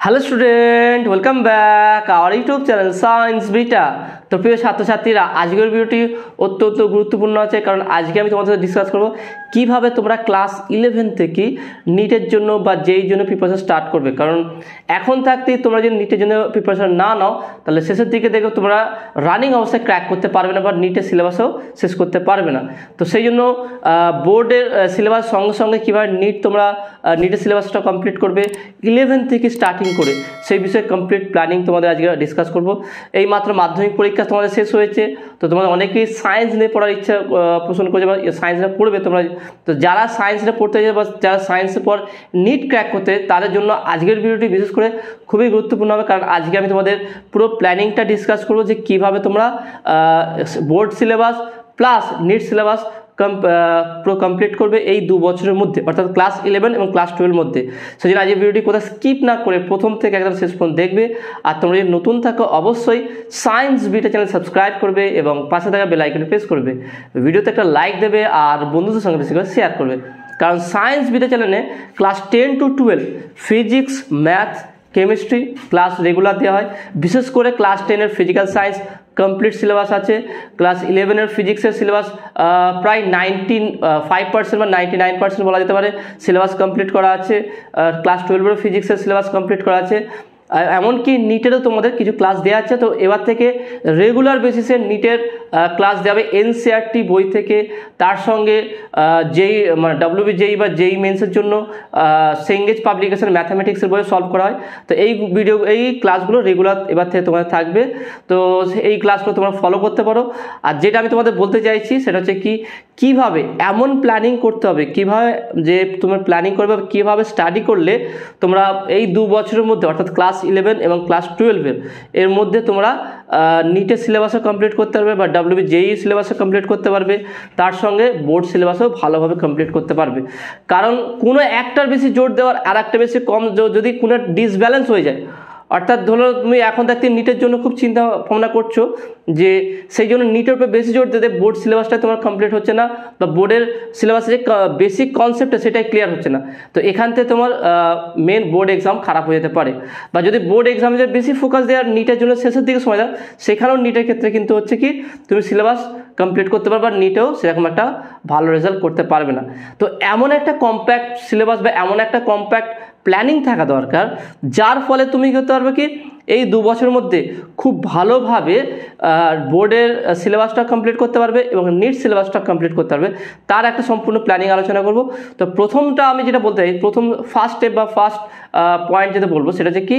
Hello student, welcome back our YouTube channel science beta. তো প্রিয় ছাত্রছাত্রীরা, আজকের ভিডিওটি অত্যন্ত গুরুত্বপূর্ণ আছে, কারণ আজকে আমি তোমাদের সাথে ডিসকাস করবো কিভাবে তোমরা ক্লাস 11 থেকে নিটের জন্য বা যেই জন্য প্রিপারেশন স্টার্ট করবে। কারণ এখন থাকতেই তোমরা যদি নিটের জন্য প্রিপারেশন না নাও, তাহলে শেষের দিকে দেখো তোমরা রানিং অবস্থায় ক্র্যাক করতে পারবে না বা নিটের সিলেবাসও শেষ করতে পারবে না। তো সেই জন্য বোর্ডের সিলেবাস সঙ্গে সঙ্গে কীভাবে তোমরা নিটের সিলেবাসটা কমপ্লিট করবে 11 থেকে স্টার্টিং করে, সেই বিষয়ে কমপ্লিট প্ল্যানিং তোমাদের আজকে ডিসকাস করব। এই মাত্র মাধ্যমিক পরীক্ষা তোমাদের শেষ হয়েছে, তো তোমাদের অনেকেই সায়েন্স নিয়ে পড়ার ইচ্ছা পোষণ করেছে বা সায়েন্স নিয়ে পড়বে তোমরা। তো যারা সায়েন্স নিয়ে পড়তে চাই বা যারা সায়েন্সের পর নিট ক্র্যাক করতে, তাদের জন্য আজকের ভিডিওটি বিশেষ করে খুবই গুরুত্বপূর্ণ হবে, কারণ আজকে আমি তোমাদের পুরো প্ল্যানিংটা ডিসকাস করবো যে কীভাবে তোমরা board syllabus plus NEET syllabus পুরো কমপ্লিট করবে এই 2 বছরের মধ্যে, অর্থাৎ ক্লাস 11 এবং ক্লাস 12 মধ্যে। সেই জন্য আজকের ভিডিওটি কোথাও স্কিপ না করে প্রথম থেকে একদম শেষ পর্যন্ত দেখবে। আর তোমরা যদি নতুন থাকো অবশ্যই সায়েন্স বিটা চ্যানেল সাবস্ক্রাইব করবে এবং পাশে থাকা বেল আইকনে প্রেস করবে, ভিডিওতে একটা লাইক দেবে আর বন্ধুদের সঙ্গে বেশি করে শেয়ার করবে। কারণ সায়েন্স বিটা চ্যানেলে class 10 to 12 physics, math, chemistry class regular দেওয়া হয়। বিশেষ করে ক্লাস 10-এর ফিজিক্যাল সায়েন্স কমপ্লিট সিলেবাস আছে। ক্লাস 11-এর ফিজিক্সের সিলেবাস প্রায় 95% বা 99% বলা যেতে পারে সিলেবাস কমপ্লিট করা আছে। ক্লাস 12-এর ফিজিক্সের সিলেবাস কমপ্লিট করা আছে। এমনকি নিটেরও তোমাদের কিছু ক্লাস দেওয়া আছে। তো এবার থেকে রেগুলার বেসিসে নিটের ক্লাস দেওয়া এনসিইআরটি বই থেকে, তার সঙ্গে যেই মানে WBJEE বা JEE মেন্সের জন্য সেঙ্গেজ পাবলিকেশন ম্যাথামেটিক্সের বই সলভ করা হয়। তো এই ক্লাসগুলো রেগুলার এবার থেকে তোমাদের থাকবে। তো এই ক্লাসগুলো তোমরা ফলো করতে পারো। আর যেটা আমি তোমাদের বলতে চাইছি সেটা হচ্ছে কীভাবে এমন প্ল্যানিং করতে হবে, কীভাবে যে তোমরা প্ল্যানিং করবে, কীভাবে স্টাডি করলে তোমরা এই 2 বছরের মধ্যে, অর্থাৎ ক্লাস 11 এবং ক্লাস 12 এর মধ্যে তোমরা নিটের সিলেবাসও কমপ্লিট করতে পারবে বা WBJEE সিলেবাসও কমপ্লিট করতে পারবে, তার সঙ্গে বোর্ড সিলেবাসও ভালোভাবে কমপ্লিট করতে পারবে। কারণ কোনো একটার বেশি জোর দেওয়ার আর একটা বেশি কম, যদি কোনো ডিসব্যালেন্স হয়ে যায়, অর্থাৎ ধরো তুমি এখন থাকতে নিটের জন্য খুব চিন্তা ভাবনা করছো যে সেই জন্য নিটের উপর বেশি জোর দিতে বোর্ড সিলেবাসটা তোমার কমপ্লিট হচ্ছে না বা বোর্ডের সিলেবাসের যে বেসিক কনসেপ্টটা সেটাই ক্লিয়ার হচ্ছে না, তো এখান থেকে তোমার মেন বোর্ড এক্সাম খারাপ হয়ে যেতে পারে। বা যদি বোর্ড এক্সামে যে বেশি ফোকাস দেওয়ার নিটের জন্য শেষের দিকে সময় দাও, সেখানেও নিটের ক্ষেত্রে কিন্তু হচ্ছে কি তুমি সিলেবাস কমপ্লিট করতে পারবে, আর নিটেও সেরকম একটা ভালো রেজাল্ট করতে পারবে না। তো এমন একটা কম্প্যাক্ট সিলেবাস বা এমন একটা কম্প্যাক্ট প্ল্যানিং থাকা দরকার, যার ফলে তুমি কি করতে পারবে কি এই 2 বছরের মধ্যে খুব ভালোভাবে বোর্ডের সিলেবাসটা কমপ্লিট করতে পারবে এবং নিট সিলেবাসটা কমপ্লিট করতে পারবে। তার একটা সম্পূর্ণ প্ল্যানিং আলোচনা করব। তো প্রথমটা আমি যেটা বলতে চাই, ফার্স্ট স্টেপ বা ফার্স্ট পয়েন্ট যেটা বলবো সেটা হচ্ছে কি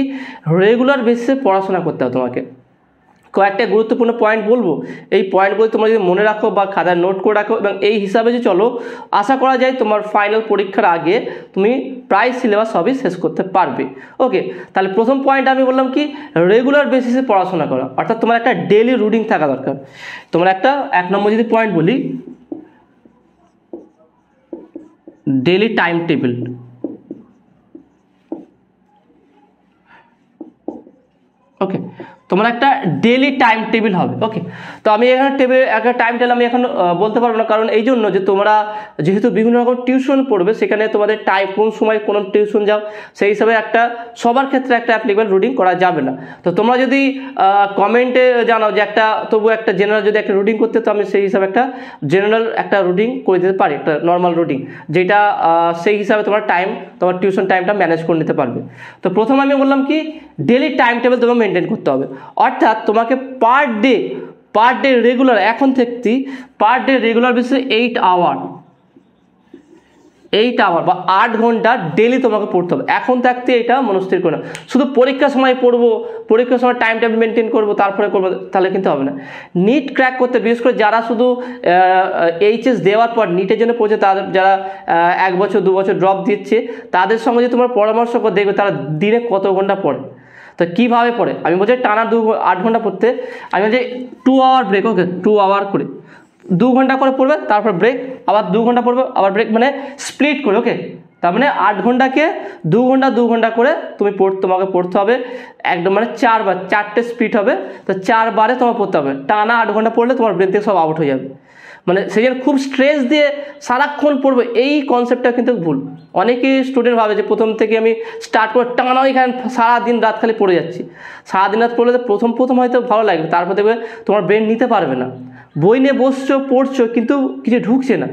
রেগুলার বেসিসে পড়াশোনা করতে হবে তোমাকে। কয়েকটা গুরুত্বপূর্ণ পয়েন্ট বলবো, এই পয়েন্টগুলো তোমরা যদি মনে রাখো বা খাতায় নোট করে রাখো এবং এই হিসাবে যে চলো, আশা করা যায় তোমার ফাইনাল পরীক্ষার আগে তুমি প্রায় সিলেবাস সবই শেষ করতে পারবে। ওকে, তাহলে প্রথম পয়েন্ট আমি বললাম কি রেগুলার বেসিসে পড়াশোনা করা, অর্থাৎ তোমার একটা ডেইলি রুটিন থাকা দরকার। তোমরা একটা 1 নম্বর যদি পয়েন্ট বলি, ডেইলি টাইম টেবিল। ওকে, তোমার একটা ডেইলি টাইম টেবিল হবে। ওকে, তো আমি এখানে একটা টাইম টেবিল আমি এখন বলতে পারবো না, কারণ এই জন্য যে তোমরা যেহেতু বিভিন্ন রকম টিউশন পড়বে, সেখানে তোমাদের টাইম কোন সময় কোন টিউশন যাও, সেই হিসাবে একটা সবার ক্ষেত্রে একটা অ্যাপ্লিকেবল রুটিন করা যাবে না। তো তোমরা যদি কমেন্টে জানাও যে একটা তবু একটা জেনারেল যদি একটা রুটিন করতে, তো আমি সেই হিসাবে একটা জেনারেল একটা রুটিন করে দিতে পারি, একটা নর্মাল রুটিন, যেটা সেই হিসাবে তোমার টিউশন টাইমটা ম্যানেজ করে নিতে পারবে। তো প্রথম আমি বললাম কি ডেইলি টাইম টেবিল তোমাকে মেনটেন করতে হবে, অর্থাৎ তোমাকে পার ডে রেগুলার, এখন থেকে পার ডে রেগুলার বেসিসে 8 আওয়ার বা 8 ঘন্টা ডেলি তোমাকে পড়তে হবে। এখন থাকতে এটা মনস্থির করে না শুধু পরীক্ষার সময় পড়বো, পরীক্ষার সময় টাইম টেবিল মেনটেন করবো তারপরে করবো, তাহলে কিন্তু হবে না। নিট ক্র্যাক করতে, বিশেষ করে যারা শুধু HS দেওয়ার পর নিটের জন্য পড়ছে, তাদের যারা 1 বছর 2 বছর ড্রপ দিচ্ছে, তাদের সঙ্গে যে তোমার পরামর্শ করে দেখবে তারা দিনে কত ঘন্টা পড়ে। তো কীভাবে পড়ে আমি বলছি, টানা 8 ঘন্টা পড়তে আমি বলছি 2 আওয়ার ব্রেক। ওকে, 2 আওয়ার করে 2 ঘন্টা করে পড়বে, তারপর ব্রেক, আবার 2 ঘন্টা পড়বে, আবার ব্রেক, মানে স্প্লিট করে। ওকে, তার মানে 8 ঘন্টাকে 2 ঘন্টা করে তোমাকে পড়তে হবে একদম, মানে 4টে স্প্লিট হবে। তো 4 বারে তোমার পড়তে হবে, টানা 8 ঘন্টা পড়লে তোমার ব্রেন থেকে সব আউট হয়ে যাবে। মানে সেই জন্য খুব স্ট্রেস দিয়ে সারাক্ষণ পড়বো এই কনসেপ্টটা কিন্তু ভুল। অনেকেই স্টুডেন্ট ভাবে যে প্রথম থেকে আমি স্টার্ট করে টানা এখানে সারাদিন রাত খালি পড়ে যাচ্ছি। সারাদিন রাত পড়লে তো প্রথম হয়তো ভালো লাগবে, তারপর দেখবে তোমার ব্রেন নিতে পারবে না। বই নিয়ে বসছো পড়ছো কিন্তু কিছু ঢুকছে না,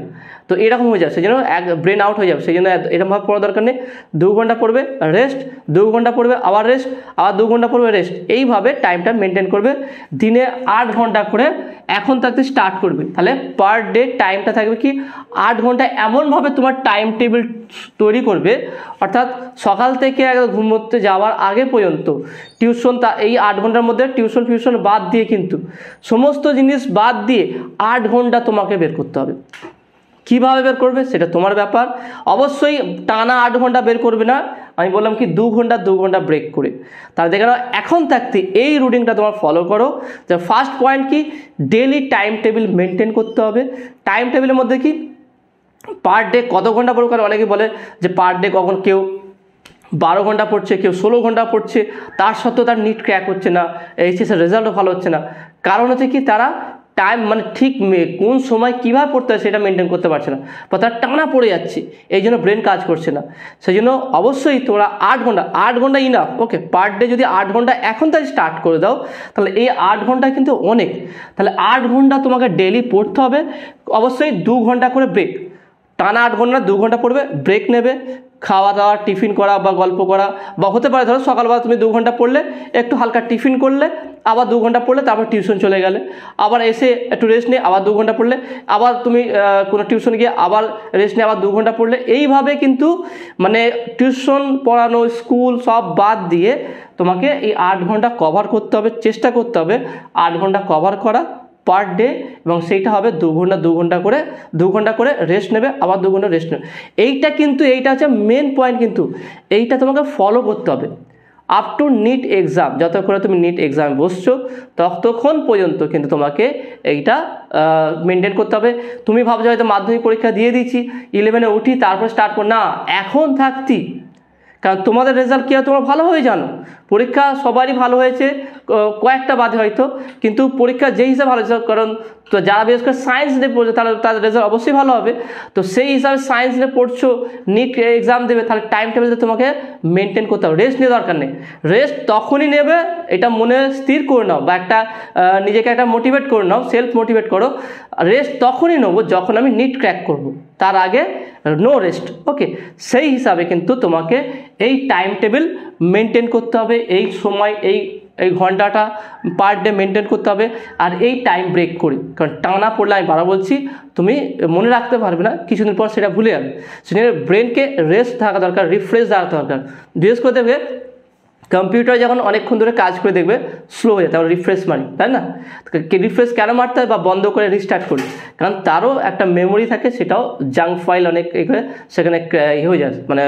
তো এরকম হয়ে যাবে, সেই জন্য ব্রেন আউট হয়ে যাবে। সেই জন্য এরকমভাবে পড়ার দরকার নেই। 2 ঘন্টা পড়বে রেস্ট, 2 ঘন্টা পড়বে আবার রেস্ট, আবার 2 ঘন্টা পড়বে রেস্ট, এইভাবে টাইমটা মেনটেন করবে। দিনে 8 ঘন্টা করে এখন থাকতে স্টার্ট করবে, তাহলে পার ডে টাইমটা থাকবে কি 8 ঘন্টা। এমনভাবে তোমার টাইম টেবিল তৈরি করবে, অর্থাৎ সকাল থেকে ঘুমোতে যাওয়ার আগে পর্যন্ত টিউশন, এই 8 ঘন্টার মধ্যে টিউশন বাদ দিয়ে, কিন্তু সমস্ত জিনিস বাদ দিয়ে 8 ঘন্টা তোমাকে বের করতে হবে। কীভাবে বের করবে সেটা তোমার ব্যাপার। অবশ্যই টানা 8 ঘন্টা বের করবে না, আমি বললাম কি 2 ঘন্টা ব্রেক করে। তাহলে দেখে নাও এখন থাকতে এই রুটিনটা তোমার ফলো করো। যে ফার্স্ট পয়েন্ট কি, ডেইলি টাইম টেবিল মেনটেন করতে হবে। টাইম টেবিলের মধ্যে কি পার ডে কত ঘন্টা পড়বে, কারণ অনেকে বলে যে পার ডে কখন কেউ 12 ঘন্টা পড়ছে, কেউ 16 ঘন্টা পড়ছে, তার সত্ত্বেও তার নিট ক্র্যাক হচ্ছে না, এইচএসের রেজাল্টও ভালো হচ্ছে না। কারণ হচ্ছে কি তারা টাইম মানে ঠিক কোন সময় কীভাবে পড়তে হয় সেটা মেনটেন করতে পারছে না, বা তার টানা পড়ে যাচ্ছে, এই জন্য ব্রেন কাজ করছে না। সেই জন্য অবশ্যই তোমরা 8 ঘন্টা ইনাফ। ওকে, পার ডে যদি 8 ঘন্টা এখন তাই স্টার্ট করে দাও, তাহলে এই 8 ঘন্টা কিন্তু অনেক। তাহলে 8 ঘন্টা তোমাকে ডেইলি পড়তে হবে। অবশ্যই 2 ঘন্টা করে ব্রেক, টানা 8 ঘন্টা 2 ঘন্টা পড়বে, ব্রেক নেবে, খাওয়া দাওয়া, টিফিন করা বা গল্প করা, বা হতে পারে ধরো সকালবেলা তুমি 2 ঘন্টা পড়লে, একটু হালকা টিফিন করলে, আবার 2 ঘন্টা পড়লে, তারপর টিউশন চলে গেলে, আবার এসে একটু রেস্ট নিয়ে আবার 2 ঘন্টা পড়লে, আবার তুমি কোনো টিউশন গিয়ে আবার রেস্ট নিয়ে আবার 2 ঘন্টা পড়লে। এইভাবে কিন্তু মানে টিউশন পড়ানো, স্কুল সব বাদ দিয়ে তোমাকে এই 8 ঘন্টা কভার করতে হবে, চেষ্টা করতে হবে 8 ঘন্টা কভার করা পার ডে। এবং সেইটা হবে 2 ঘন্টা করে রেস্ট নেবে, আবার 2 ঘন্টা রেস্ট নেবে। এইটা হচ্ছে মেন পয়েন্ট, কিন্তু এইটা তোমাকে ফলো করতে হবে আপ টু নিট এক্সাম। যতক্ষণ তুমি নিট এক্সামে বসছো ততক্ষণ পর্যন্ত কিন্তু তোমাকে এইটা মেনটেন করতে হবে। তুমি ভাবছো হয়তো মাধ্যমিক পরীক্ষা দিয়ে দিচ্ছি, 11-এ উঠি তারপর স্টার্ট কর, না, এখন থাকতি। কারণ তোমাদের রেজাল্ট কী হয় তোমরা ভালোভাবে জানো, পরীক্ষা সবারই ভালো হয়েছে, কয়েকটা বাদে হয়তো, কিন্তু পরীক্ষা যেই হিসাবে ভালো হয়েছে, কারণ তো যারা বিশেষ করে সায়েন্স নিয়ে পড়ছে তাদের রেজাল্ট অবশ্যই ভালো হবে। তো সেই হিসাবে সায়েন্স নিয়ে পড়ছো, নিট এক্সাম দেবে, তাহলে টাইম টেবিলটা তোমাকে মেনটেন করতে হবে। রেস্ট নিয়ে দরকার নেই, রেস্ট তখনই নেবে, এটা মনে স্থির করে নাও, বা একটা নিজেকে একটা মোটিভেট করে নাও, সেলফ মোটিভেট করো। রেস্ট তখনই নেবো যখন আমি নিট ক্র্যাক করব, তার আগে নো রেস্ট। ওকে, সেই হিসাবে কিন্তু তোমাকে এই টাইম টেবিল মেনটেন করতে হবে, এই সময় এই ঘন্টাটা পার ডে মেনটেন করতে হবে। আর এই টাইম ব্রেক করি, কারণ টানা পড়লে আমি বারবার বলছি তুমি মনে রাখতে পারবে না, কিছুদিন পর সেটা ভুলে যাবে। সেজন্য ব্রেনকে রেস্ট থাকা দরকার, রিফ্রেশ থাকা দরকার। বিশেষ করে দেখবে কম্পিউটার যখন অনেকক্ষণ ধরে কাজ করে দেখবে স্লো হয়ে যায়, তখন রিফ্রেশ মারি, তাই না? রিফ্রেশ কেন মারতে হয়, বা বন্ধ করে রিস্টার্ট করি, কারণ তারও একটা মেমোরি থাকে, সেটাও জাঙ্ক ফাইল অনেক সেখানে হয়ে যায়, মানে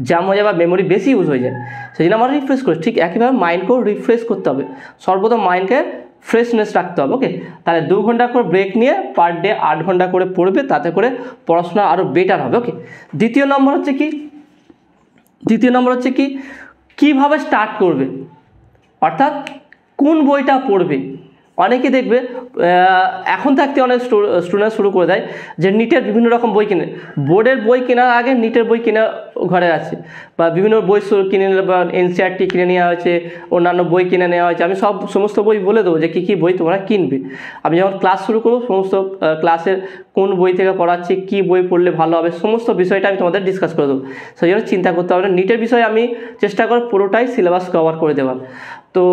জাম হয়ে যায় বা মেমোরি বেশি ইউজ হয়ে যায়। সেই জন্য আমরা রিফ্রেশ করি। ঠিক একইভাবে মাইন্ডকেও রিফ্রেশ করতে হবে, সর্বদা মাইন্ডকে ফ্রেশনেস রাখতে হবে। ওকে, তাহলে 2 ঘন্টা করে ব্রেক নিয়ে পার ডে 8 ঘন্টা করে পড়বে, তাতে করে পড়াশোনা আরও বেটার হবে। ওকে, দ্বিতীয় নম্বর হচ্ছে কি কিভাবে স্টার্ট করবে, অর্থাৎ কোন বইটা পড়বে। অনেকে দেখবে এখন থাকতে অনেক স্টুডেন্ট শুরু করে দেয় যে নিটের বিভিন্ন রকম বই কিনে, বোর্ডের বই কেনার আগে নিটের বই কেনা ঘরে আছে, বা বিভিন্ন বই কিনে, বা এনসিইআরটি কিনে নেওয়া হয়েছে, অন্যান্য বই কিনে নেওয়া হয়েছে। আমি সমস্ত বই বলে দেবো যে কী বই তোমরা কিনবে। আমি যখন ক্লাস শুরু করবো, সমস্ত ক্লাসের কোন বই থেকে পড়াচ্ছি, কী বই পড়লে ভালো হবে, সমস্ত বিষয়টা আমি তোমাদের ডিসকাস করে দেবো। সেই জন্য চিন্তা করতে হবে না। নিটের বিষয়ে আমি চেষ্টা করি পুরোটাই সিলেবাস কভার করে দেওয়ার। তো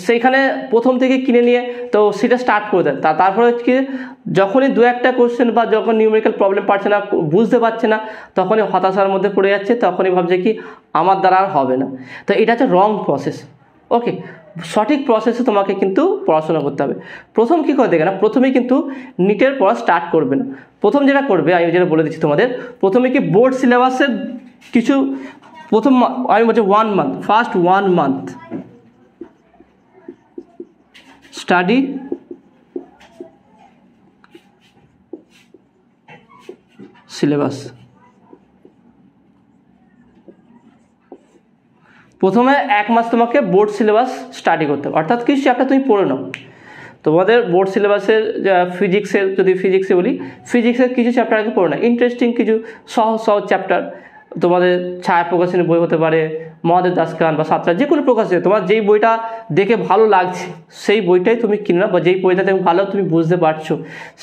সেইখানে প্রথম থেকে কিনে নিয়ে তো সেটা স্টার্ট করে দেয়। তারপরে কি যখনই 2-1টা কোশ্চেন বা যখন নিউমেরিক্যাল প্রবলেম পারছে না, বুঝতে পারছে না, তখনই হতাশার মধ্যে পড়ে যাচ্ছে, তখনই ভাবছে কি আমার দ্বারা আর হবে না। তো এটা হচ্ছে রং প্রসেস। ওকে, সঠিক প্রসেসে তোমাকে কিন্তু পড়াশোনা করতে হবে। প্রথম কী করে দেখে না, প্রথমেই কিন্তু নিটের পড়া স্টার্ট করবে না। প্রথম যেটা করবে আমি যেটা বলে দিচ্ছি তোমাদের, প্রথমে কি বোর্ড সিলেবাসের কিছু আমি বলছি 1 month, first 1 month study syllabus. প্রথমে 1 মাস তোমাকে বোর্ড সিলেবাস স্টাডি করতে হবে, অর্থাৎ কিছু চ্যাপ্টার তুমি পড়ে নাও। তোমাদের বোর্ড সিলেবাসের ফিজিক্সের, যদি ফিজিক্সে বলি, ফিজিক্সের কিছু চ্যাপ্টার আগে পড়ো না, ইন্টারেস্টিং কিছু সহজ সহজ চ্যাপ্টার। তোমাদের ছায়া প্রকাশনের বই হতে পারে, মহাদেব দাসকান বা সাতরা, যে কোনো প্রকাশে তোমার যেই বইটা দেখে ভালো লাগছে সেই বইটাই তুমি কিনে নাও, বা যেই বইটা তুমি ভালো তুমি বুঝতে পারছো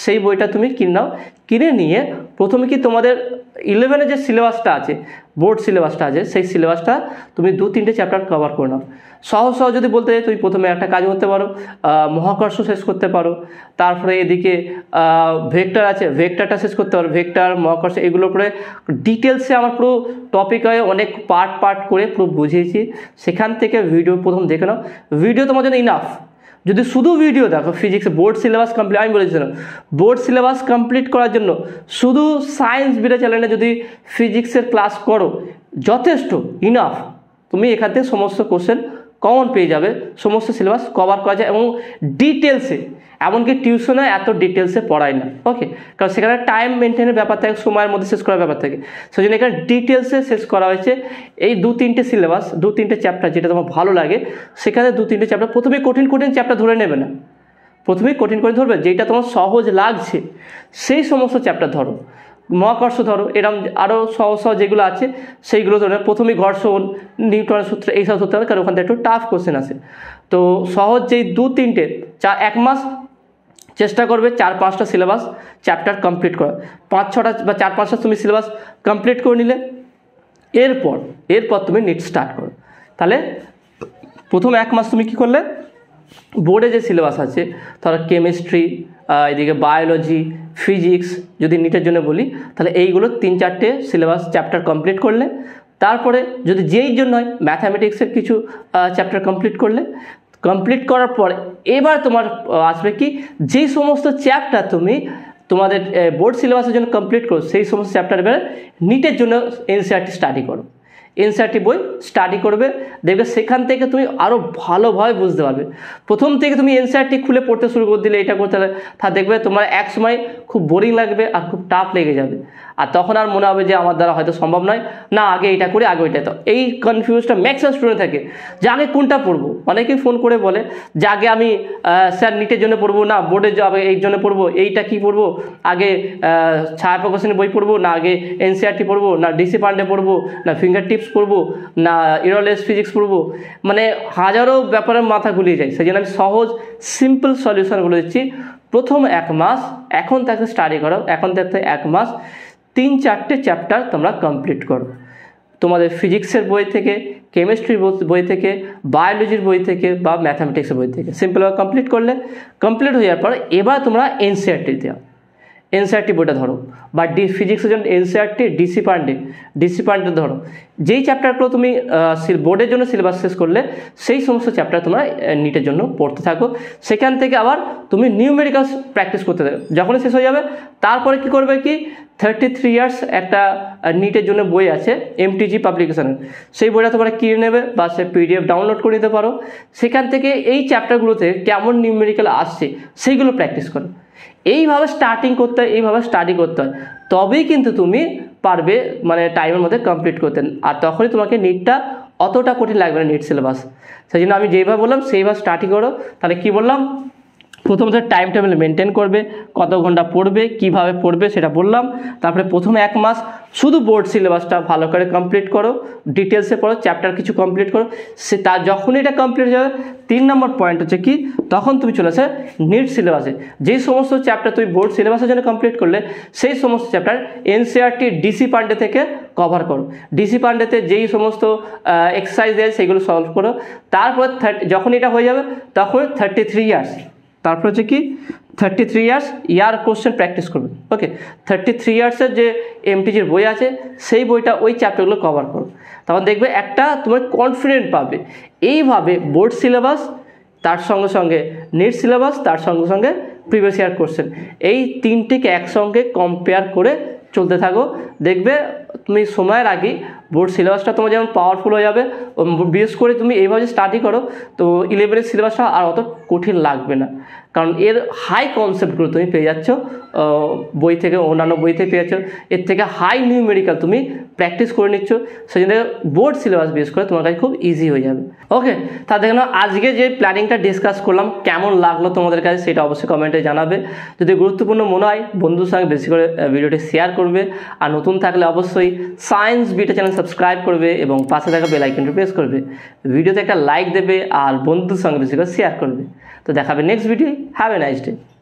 সেই বইটা তুমি কিনে নাও। কিনে নিয়ে প্রথমে কি তোমাদের 11-এর যে সিলেবাসটা আছে, বোর্ড সিলেবাসটা আছে, সেই সিলেবাসটা তুমি 2-3টে চ্যাপ্টার কভার করে নাও। সহজ সহজ যদি বলতে যাই, তুমি প্রথমে একটা কাজ করতে পারো, মহাকর্ষ শেষ করতে পারো। তারপরে এদিকে ভেক্টর আছে, ভেক্টরটা শেষ করতে পারো। ভেক্টর, মহাকর্ষ, এগুলোর উপরে ডিটেলসে আমার পুরো টপিক হয়ে অনেক পার্ট পার্ট করে পুরো বুঝিয়েছি। সেখান থেকে ভিডিও প্রথম দেখে নাও, ভিডিও তোমার জন্য ইনাফ। যদি শুধু ভিডিও দেখো, ফিজিক্স বোর্ড সিলেবাস কমপ্লিট, আমি বলেছিলাম বোর্ড সিলেবাস কমপ্লিট করার জন্য শুধু সায়েন্স বিটা চ্যানেলে যদি ফিজিক্সের ক্লাস করো, যথেষ্ট ইনাফ। তুমি এখান থেকে সমস্ত কোশ্চেন কমন পেয়ে যাবে, সমস্ত সিলেবাস কভার করা যায় এবং ডিটেলসে, এমনকি টিউশনে এত ডিটেলসে পড়ায় না। ওকে, কারণ সেখানে টাইম মেনটেনের ব্যাপার থাকে, সময়ের মধ্যে শেষ করার ব্যাপার থাকে, সেই জন্য এখানে ডিটেলসে শেষ করা হয়েছে। এই 2-3টে সিলেবাস, 2-3টে চ্যাপ্টার যেটা তোমার ভালো লাগে, সেখানে 2-3টে চ্যাপ্টার, প্রথমে কঠিন কঠিন চ্যাপ্টার ধরে নেবে না, প্রথমেই কঠিন কঠিন ধরবে, যেটা তোমার সহজ লাগছে সেই সমস্ত চ্যাপ্টার ধরো। মহাকর্ষ ধরো, এরকম আরও সহজ সহজ যেগুলো আছে সেইগুলো ধরো। প্রথমেই ঘর্ষণ, নিউটনের সূত্র, এইসব ধরতে হবে, কারণ ওখান থেকে একটু টাফ কোশ্চেন আছে। তো সহজ যেই 2-3টে, 1 মাস চেষ্টা করবে 4-5টা সিলেবাস চ্যাপ্টার কমপ্লিট করা। 5-6টা বা 4-5টা তুমি সিলেবাস কমপ্লিট করে নিলে, এরপর তুমি নিট স্টার্ট করো। তাহলে প্রথম 1 মাস তুমি কী করলে, বোর্ডে যে সিলেবাস আছে, ধরো কেমিস্ট্রি, এদিকে বায়োলজি, ফিজিক্স, যদি নিটের জন্য বলি তাহলে এইগুলো 3-4টে সিলেবাস চ্যাপ্টার কমপ্লিট করলে। তারপরে যদি যেই জন্য হয় ম্যাথামেটিক্সের কিছু চ্যাপ্টার কমপ্লিট করলে। কমপ্লিট করার পর এবার তোমার আসবে কি, যেই সমস্ত চ্যাপ্টার তুমি তোমাদের বোর্ড সিলেবাসের জন্য কমপ্লিট করো, সেই সমস্ত চ্যাপ্টার এবার নিটের জন্য এনসিইআরটি স্টাডি করো। এনসিইআরটি বই স্টাডি করবে, দেখবে সেখান থেকে তুমি আরও ভালোভাবে বুঝতে পারবে। প্রথম থেকে তুমি এনসিইআরটি খুলে পড়তে শুরু করে দিলে, এটা করতে হবে, তা দেখবে তোমার এক সময় খুব বোরিং লাগবে আর খুব টাফ লেগে যাবে, আর তখন আর মনে হবে যে আমার দ্বারা হয়তো সম্ভব নয়, না আগে এটা করি আগে ওইটা। তো এই কনফিউজটা ম্যাক্সিমাম স্টুডেন্ট থাকে যে আগে কোনটা পড়বো। অনেকেই ফোন করে বলে যে আগে আমি স্যার নিটের জন্য পড়বো, না বোর্ডের জন্য এই জন্য পড়বো, এইটা কি পড়বো, আগে ছায়া প্রকাশনের বই পড়বো, না আগে এনসিইআরটি পড়বো, না ডিসি পান্ডে পড়বো, না ফিঙ্গার টিপস পড়বো, না ইরলেস ফিজিক্স পড়বো। মানে হাজারো ব্যাপারে মাথা গুলিয়ে যায়। সেই জন্য আমি সহজ সিম্পল সলিউশনগুলো দিচ্ছি। প্রথম 1 মাস এখন থেকে স্টাডি করো, এখন থেকে 1 মাস 3-4টে চ্যাপ্টার তোমরা কমপ্লিট করো, তোমাদের ফিজিক্সের বই থেকে, কেমিস্ট্রির বই থেকে, বায়োলজির বই থেকে বা ম্যাথামেটিক্সের বই থেকে সিম্পলভাবে কমপ্লিট করলে। কমপ্লিট হয়ে যাওয়ার পর এবার তোমরা এনসিইআরটি দেওয়া, এনসিইআরটি বইটা ধরো, বা ফিজিক্সের জন্য এনসিইআরটি ডিসি পান্ডে ধরো। যেই চ্যাপ্টারগুলো তুমি বোর্ডের জন্য সিলেবাস শেষ করলে সেই সমস্ত চ্যাপ্টার তোমরা নিটের জন্য পড়তে থাকো। সেখান থেকে আবার তুমি নিউমেরিক্যালস প্র্যাকটিস করতে থাকো। যখনই শেষ হয়ে যাবে তারপরে কি করবে কি, 33 ইয়ার্স একটা নিটের জন্য বই আছে এমটিজি পাবলিকেশনের, সেই বইটা তোমরা কিনে নেবে বা সে পিডিএফ ডাউনলোড করে নিতে পারো। সেখান থেকে এই চ্যাপ্টারগুলোতে কেমন নিউমেরিক্যাল আসছে সেইগুলো প্র্যাকটিস করো। এইভাবে স্টার্টিং করতে হয়, এইভাবে স্টাডি করতে হয়, তবেই কিন্তু তুমি পারবে মানে টাইমের মধ্যে কমপ্লিট করতে। আর তখনই তোমাকে নিটটা অতটা কঠিন লাগবে না, নিট সিলেবাস। সেই জন্য আমি যেইভাবে বললাম সেইভাবে স্টাডি করো। তাহলে কি বললাম, প্রথমত টাইম টেবিল মেনটেন করবে, কত ঘন্টা পড়বে, কিভাবে পড়বে সেটা বললাম। তারপরে প্রথম 1 মাস শুধু বোর্ড সিলেবাসটা ভালো করে কমপ্লিট করো, ডিটেলসে পড়ো, চ্যাপ্টার কিছু কমপ্লিট করো। সে তার যখনই এটা কমপ্লিট হয়ে যাবে, 3 নম্বর পয়েন্ট হচ্ছে কি, তখন তুমি চলে আসে নিট সিলেবাসে। যেই সমস্ত চ্যাপ্টার তুমি বোর্ড সিলেবাসের জন্য কমপ্লিট করলে সেই সমস্ত চ্যাপ্টার এনসিইআরটি ডিসি পান্ডে থেকে কভার করো। ডিসি পান্ডেতে যেই সমস্ত এক্সারসাইজ দেয় সেগুলো সলভ করো। তারপর যখন এটা হয়ে যাবে তখন 33 ইয়ার্স, তারপর হচ্ছে কি 33 ইয়ার্স ইয়ার কোশ্চেন প্র্যাকটিস করবে। ওকে, 33 ইয়ার্সের যে এমটিজির বই আছে সেই বইটা ওই চ্যাপ্টারগুলো কভার করো। তখন দেখবে একটা তোমার কনফিডেন্ট পাবে। এইভাবে বোর্ড সিলেবাস, তার সঙ্গে সঙ্গে নিট সিলেবাস, তার সঙ্গে সঙ্গে প্রিভিয়াস ইয়ার কোশ্চেন, এই 3টিকে একসঙ্গে কম্পেয়ার করে চলতে থাকো। দেখবে তুমি সময়ের আগে বোর্ড সিলেবাসটা তোমার যেমন পাওয়ারফুল হয়ে যাবে, বিশেষ করে তুমি এইভাবে স্টাডি করো তো 11-এর সিলেবাসটা আর অত কঠিন লাগবে না। কারণ এর হাই কনসেপ্টগুলো তুমি পেয়ে যাচ্ছ বই থেকে, অন্যান্য বই থেকে পেয়ে যাচ্ছ। এর থেকে হাই নিউমেরিক্যাল তুমি প্র্যাকটিস করে নিচ্ছ, সেই জন্য বোর্ড সিলেবাস বেস করে তোমার কাছে খুব ইজি হয়ে যাবে। ওকে, তা দেখে নাও আজকে যে প্ল্যানিংটা ডিসকাস করলাম কেমন লাগলো তোমাদের কাছে সেটা অবশ্যই কমেন্টে জানাবে। যদি গুরুত্বপূর্ণ মনে হয় বন্ধুর সঙ্গে বেশি করে ভিডিওটি শেয়ার করবে, আর নতুন থাকলে অবশ্যই সায়েন্স বিটা চ্যানেল সাবস্ক্রাইব করবে এবং পাশে থাকা বেল আইকনটি প্রেস করবে। ভিডিওতে একটা লাইক দেবে আর বন্ধুর সঙ্গে বেশি করে শেয়ার করবে। তো দেখাবে next video. Have a nice day.